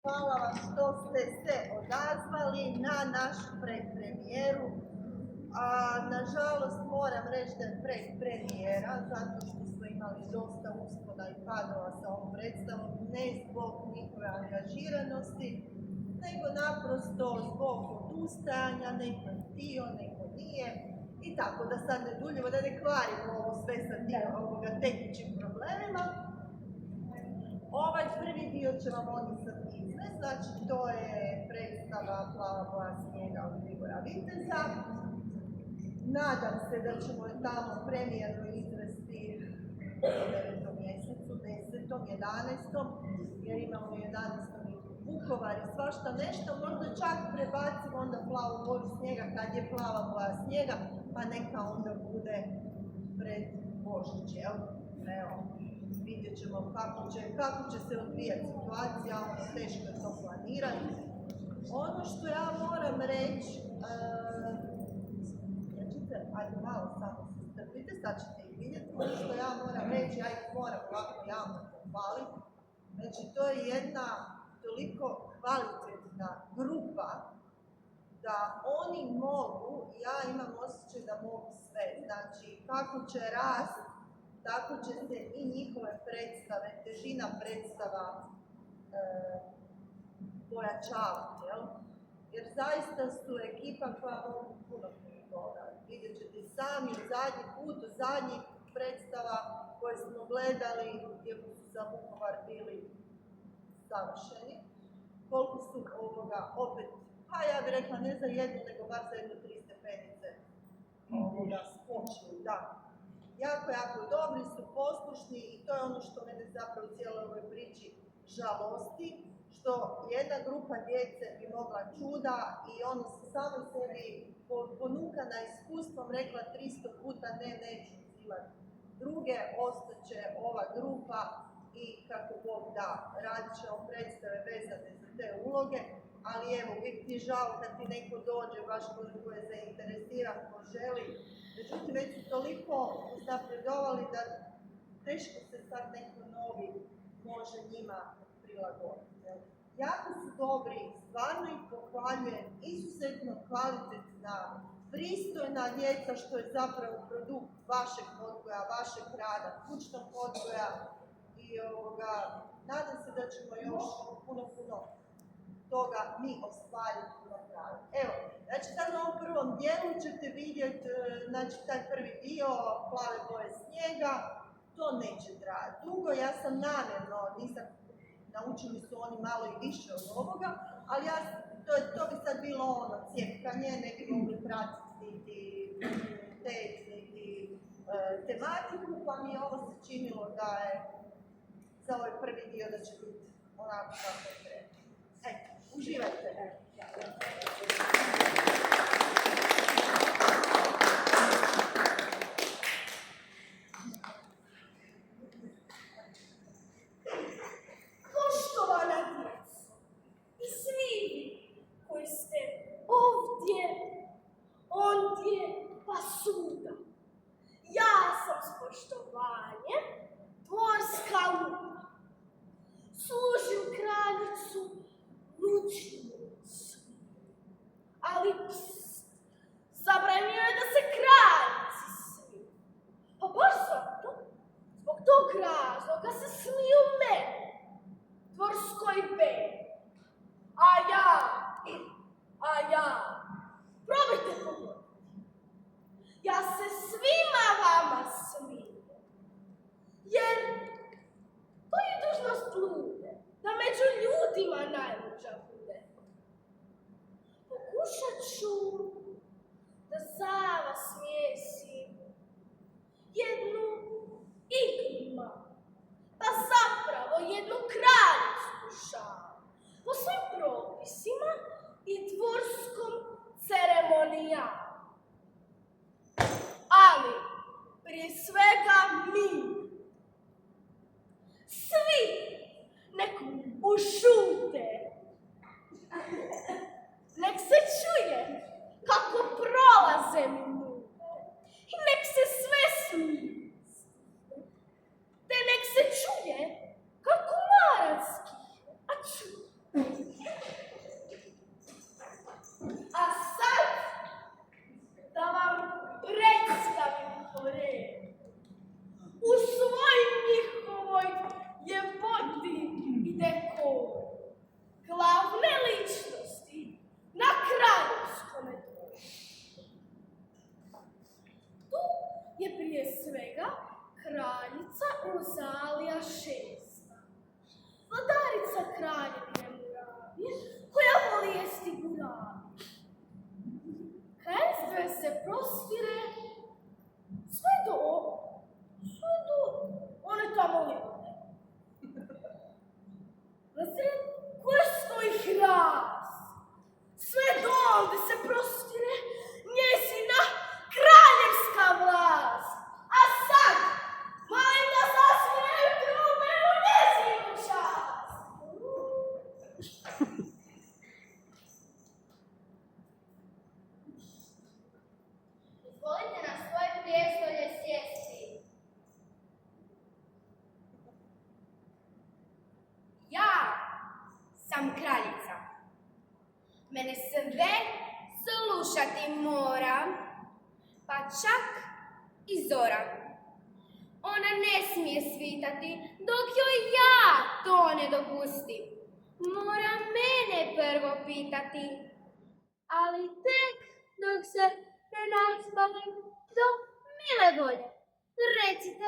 Hvala vam što ste se odazvali na našu predpremijeru. Nažalost moram reći da je predpremijera, zato što smo imali dosta uspona i padova sa ovom predstavom, ne zbog njihove angažiranosti, nego naprosto zbog odustajanja, neko je htio, neko nije. I tako, da sad ne duljimo, da ne kvarimo ovo sve sa tim tekućim problemima. Ovaj prvi dio će vam oni sad izvesti, znači to je predstava Plava boja snijega od Grigora Viteza. Nadam se da ćemo je tamo premijerno izvesti u 9. mjesecu, 10., 11., jer imamo 11. i Vukovar i svašta nešto, možda čak prebacimo onda Plavu boju snijega kad je Plava boja snijega, pa neka onda bude pred Božić, jel? Evo, vidjet ćemo kako će se odvijati situacija, teško je to planirati. Ono što ja moram reći, ajde malo samo se strpite, sad ćete ih vidjeti, ono što ja moram reći, ja ih moram ovako javno pohvaliti. Znači, to je jedna toliko kvalitetna grupa da oni mogu, ja imam osjećaj da mogu sve. Znači, kako će rast, tako će se i njihove predstave, težina predstava pojačavati, jel? Jer zaista su ekipa koja mogu puno toga. Vidjet ćete sami zadnji put, u zadnjih predstava koje smo gledali, iako su za Vukovar bili savršeni, koliko su opet, pa ja bih rekla ne za jednu, nego bar za jednu 3 stepenice skočili, da. Jako dobri su, poslušni i to je ono što mene zapravo u cijeloj ovoj priči žalosti, što jedna grupa djece bi mogla čuda i ono samo sebi ponukana iskustvom rekla 300 puta neću uzimati druge, ostaće ova grupa i kako Bog da, radit ćemo predstave vezane za te uloge, ali evo, uvijek ti je žao kad ti neko dođe, baš ko je zainteresiran, ko želi. Međutim, već su toliko napredovali da teško se sad neko novi može njima prilagoditi. Jako su dobri, stvarno ih pohvaljujem, izuzetno kvalitetna, pristojna djeca, što je zapravo produkt vašeg odgoja, vašeg rada, kućnog odgoja i nadam se da ćemo još puno toga mi ostvariti na kraju. Evo, znači sad na ovom prvom dijelu ćete vidjeti, znači taj prvi dio Plave boje snijega, to neće trajati dugo, ja sam namjerno, naučili su oni malo i više od ovoga, ali to bi sad bilo ono cjepkanje, ne bi mogli pratiti tekst, niti tematiku, pa mi je ovo se činilo da je za ovaj prvi dio da će biti onako kako je treba. Eto, uživajte. Služim kraljicu ručnu, ali zabranio je da se kraljici smiju. Pa baš zato, zbog tog razloga se smiju meni, dvorskoj beni. A ja, probajte pogoditi. Ja se svima vama smijem, jer to je dužnost lude, da među ljudima najluđa bude. Pokušat ću da za vas smijesim jednu igru malu, da zapravo jednu kraljicu šalu, po svim propisima i dvorskom ceremonijalu. Ali, prije svega mi, svi nek ušute, nek se čuje Izvolite na svoje prijestolje sjesti. Ja sam kraljica. Mene sve slušati mora, pa čak i zora. Ona ne smije svitati dok joj ja to ne dopustim. Mora mene prvo pitati, ali tek dok se ne naspalim do mile volje. Recite,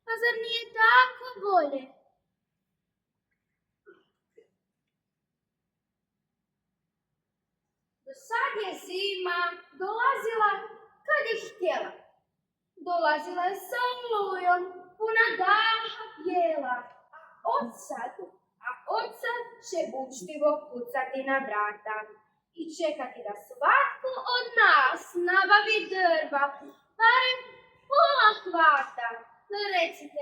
pa zar nije tako bolje? Do sad je zima dolazila kad je htjela. Dolazila je sa olujom, puna daha bijela. A od sad će učtivo kucati na vrata i čekati da svatko od nas nabavi drva, barem pola hvata. Recite,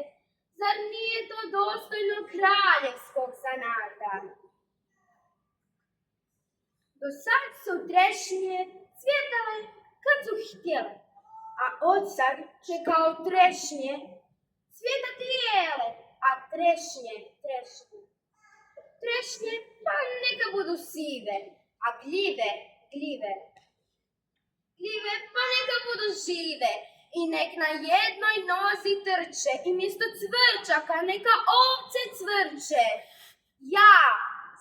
zar nije to dostojno kraljevskog zanata? Do sad su trešnje cvjetale kad su htjele, a od sad će kao trešnje cvjetati jele, a trešnje. Trešnje pa neka budu sive, a gljive pa neka budu žive i nek na jednoj nozi trče i mjesto cvrčaka neka ovce cvrče. Ja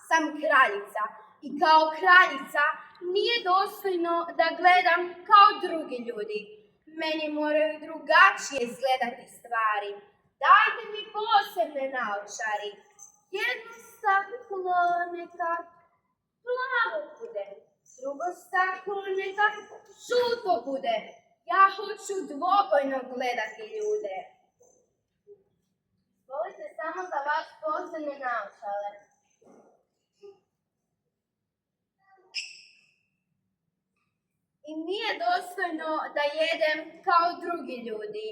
sam kraljica i kao kraljica nije dostojno da gledam kao drugi ljudi. Meni moraju drugačije izgledati stvari. Dajte mi posebne naočari. Jedno staklo neka plavo bude, drugo staklo neka žuto bude. Ja hoću dvobojno gledati ljude. Volite samo za vas posebne naočare. I nije dostojno da jedem kao drugi ljudi.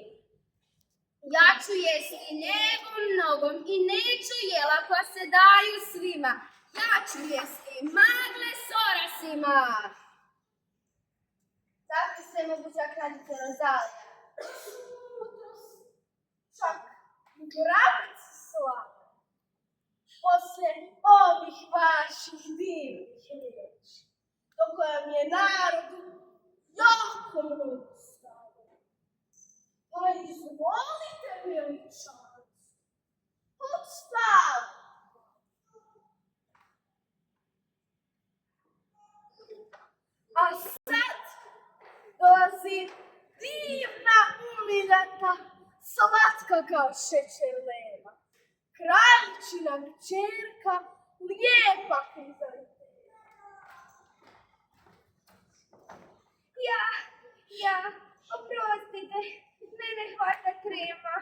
Ja ću jesti lijevom nogom i neću jela koja se daju svima. Ja ću jesti magle s orasima. Tako se moguća kraljica Rozalija. Čak grabac slava. Poslije ovih vaših divnih riječi, do koja mi je narodu jako mnogo stalo. Pa izvolite, veličanstvo, odspavajte. A sad dolazi divna, umiljata, slatka kao šećer leva, kraljičina kćerka, lijepa krizantema. Ja, oprostite, mene hvata trema.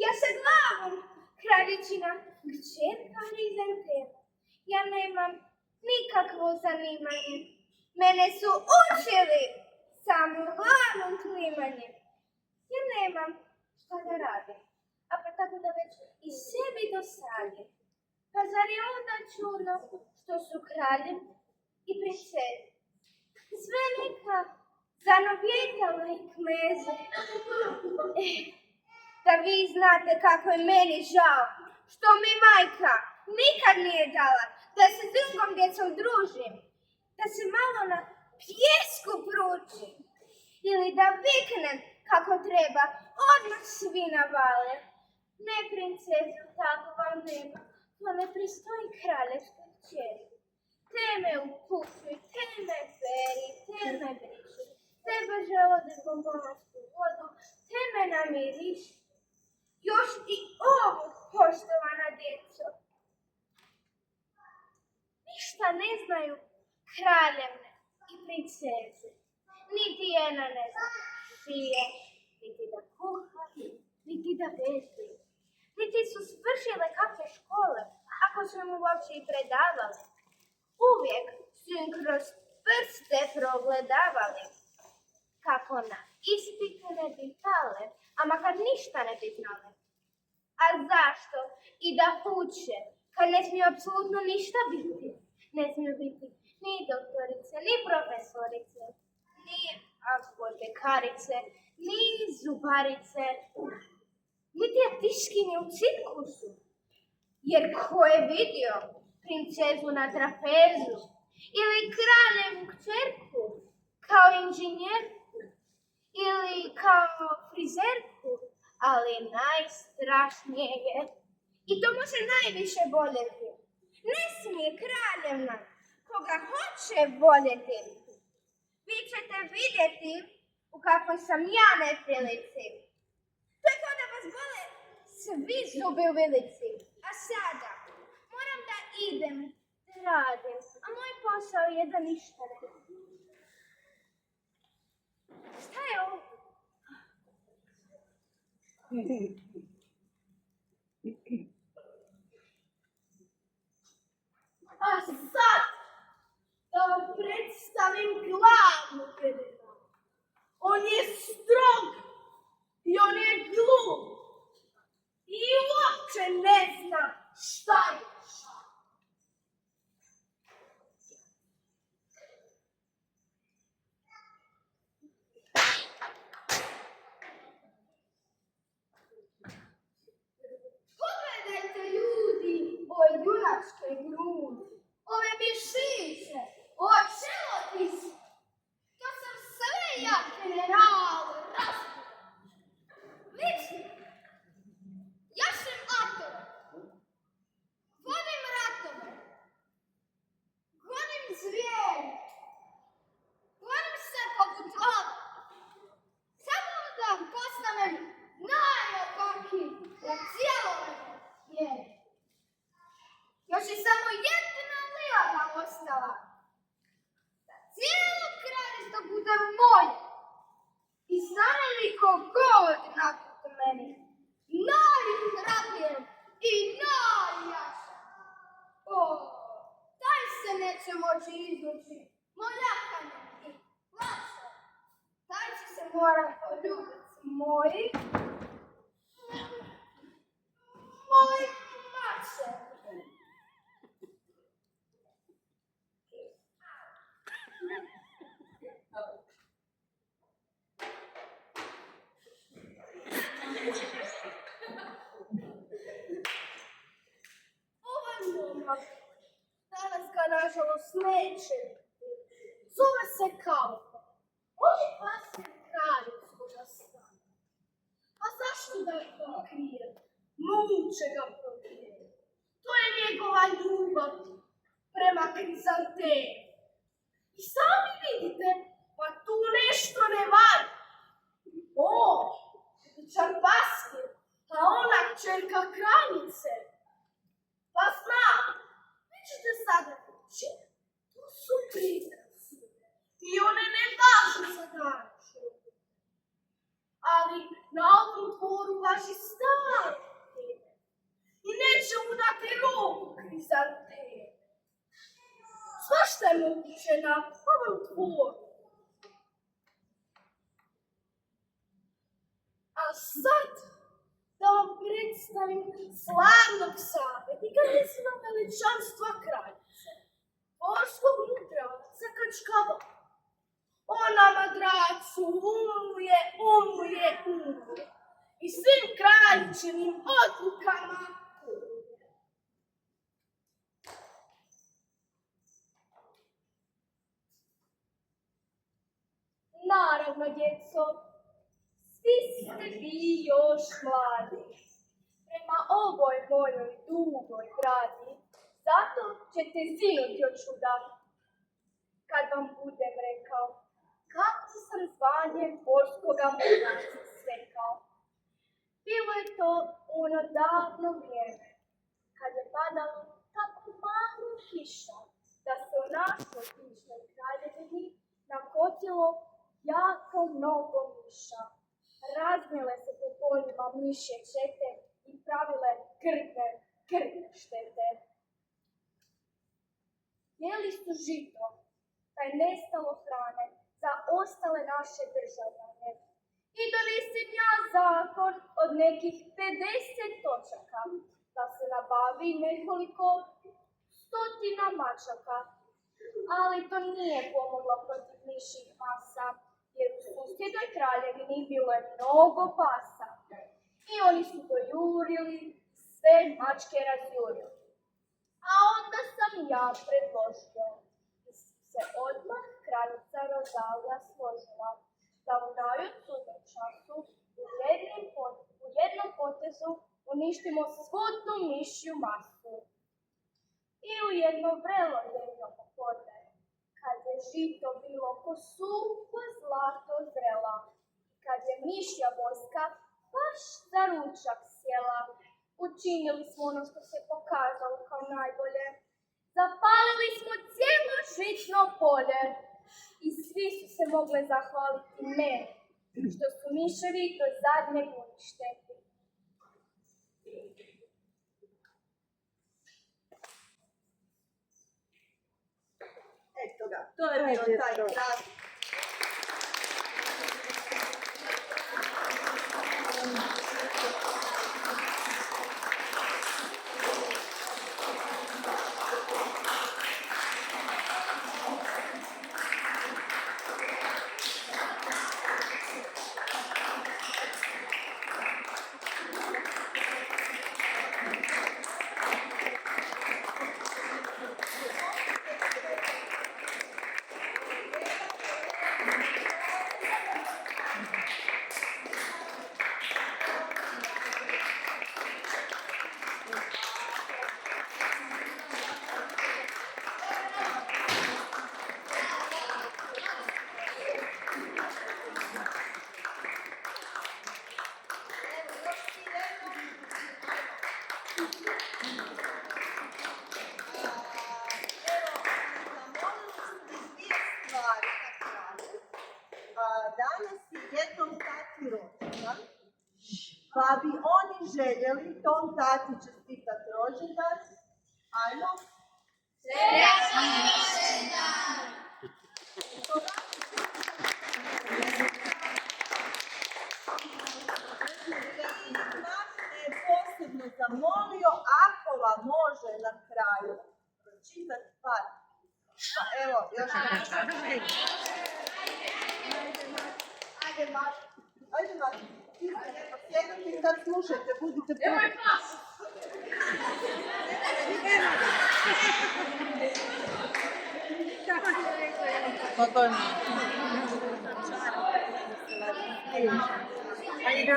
Ja sa glavom, kraljičina kćerka krizantema. Ja nemam nikakvo zanimanje. Mene su učili samo glavom klimanjem. Ja nemam šta da radim, a pa tako da već i sebi dosadim. Pa zar je onda čudno što su kraljem i princeze sve neka zanovjetale kneze? Da vi znate kako je meni žao što mi majka nikad nije dala da se s drugom djecom družim, da se malo na pjesku pručim ili da viknem kako treba, odmah svi navale. Ne, princezu, tako vam nema, to ne pristoji kraljevskoj kćeri. Te me upušuj, te me peri, te me briši, te brže ode bombonarsku vodu, te me namiriši. Još i ovo, poštovana djeco. Ništa ne znaju kraljevne i princeze. Niti jedna ne zna šije, niti da kuha, niti da veže. Niti su svršile kakve škole, ako su im uopće i predavali. Uvijek su im kroz prste progledavali, kako na ispitu ne bi pale, a makar ništa ne bi znale. A zašto? I da uče, kad ne smiju apsolutno ništa biti. Ne smiju biti ni doktorice, ni profesorice, ni apotekarice, ni zubarice, niti atiškinje u cirkusu. Jer ko je vidio princezu na trapezu ili kraljevu kćerku kao inženjerku ili kao frizerku, ali najstrašnije je, i to može najviše boljeti, ne smije kraljevna koga hoće voljeti. Vi ćete vidjeti u kakvoj sam ja neprilici. To je kao da vas bole svi zubi u vilici. A sada moram da idem, da radim, a moj posao je da ništa ne radim. Šta je ovo? A sad da vam predstavim glavnog generala. On je strog i on je glup i uopće ne zna šta je šta. Pogledajte ljudi, ove junačke grudi, ove mišiće, ove čelotise. To sam sve ja, general, razbila. Vidite, ja sam atom, vodim ratove, gonim zvijeri, gonim se poput lava. Samo da postanem najopakiji na cijelom svijetu. Još je samo jedna lijada ostala. Da cijelo kraljevstvo bude moje. I stane li kogod naputi meni, najhrabrije i najjače. O, taj se neće moći izvući moljakanjem i plaćom. Taj će se mora poljubiti moji mače. Ovaj momak, danas ga nažalost neće. Zove se Kalpa. On je pastir kraljevskoga stana. A zašto da je pokrije? Muče ga prokrije. To je njegova ljubav prema Krizantemi. I sami vidite, pa tu nešto ne valja. O, običan pastir, a ona kćerka kraljice. Pa znam, vi ćete sada reći, to su prikrasne i one ne važu za današnju. Ali na ovom dvoru važi stari i neće mu dati ruku Krizantemi. Svašta je moguće na ovom dvoru. A sad da vam predstavim slavnog savjetnika njezinog veličanstva kraljice, polskog mudraca Kačkava. On nama dracu umuje i svim kraljičinim odlukama umuje. Naravno, djeco, svi ste vi još mladi. Prema ovoj mojoj dugoj bradi, zato ćete zinuti od čuda. Kad vam budem rekao, kako sam zvanje polskoga mudraca stekao. Bilo je to ono davno vrijeme, kad je padalo tako malo kiša, da se u našoj kišnoj kraljevini nakotilo jako mnogo miša. Razmjele se po poljima mišje čete i pravile krvne štete. Jeli su žito, pa je nestalo hrane za ostale naše državljane. I donesem ja zakon od nekih 50 točaka, da se nabavi nekoliko stotina mačaka. Ali to nije pomoglo protiv mišjih masa, jer u susjednoj kraljevini bilo je mnogo pasa. I oni su dojurili, sve mačke razjurili. A onda sam ja predložio da se odmah kraljica Rozalija složila da u najocudnom času u jednom potezu uništimo svu tu mišju masu. I u jedno vrelo ljetno popodne, kad je žito bilo ko suho zlato zrela, kad je mišja vojska baš za ručak sjela, učinili smo ono što se pokazalo kao najbolje. Zapalili smo cijelo žitno polje i svi su se mogli zahvaliti meni, što su miševi do zadnjeg uništeni. Eto ga, to je bio taj kraj. Danas je jednom tati rođendan, pa bi oni željeli tom tati čestitati rođendan. Ajmo. Srećan rođendan! Me je posebno zamolio ako vam može na kraju pročitati par. Pa evo, još Ajde, Maš. Ajde, Maš. Sjedite i sad slušajte, budite Nemoj pas! Spokojno. Ajde,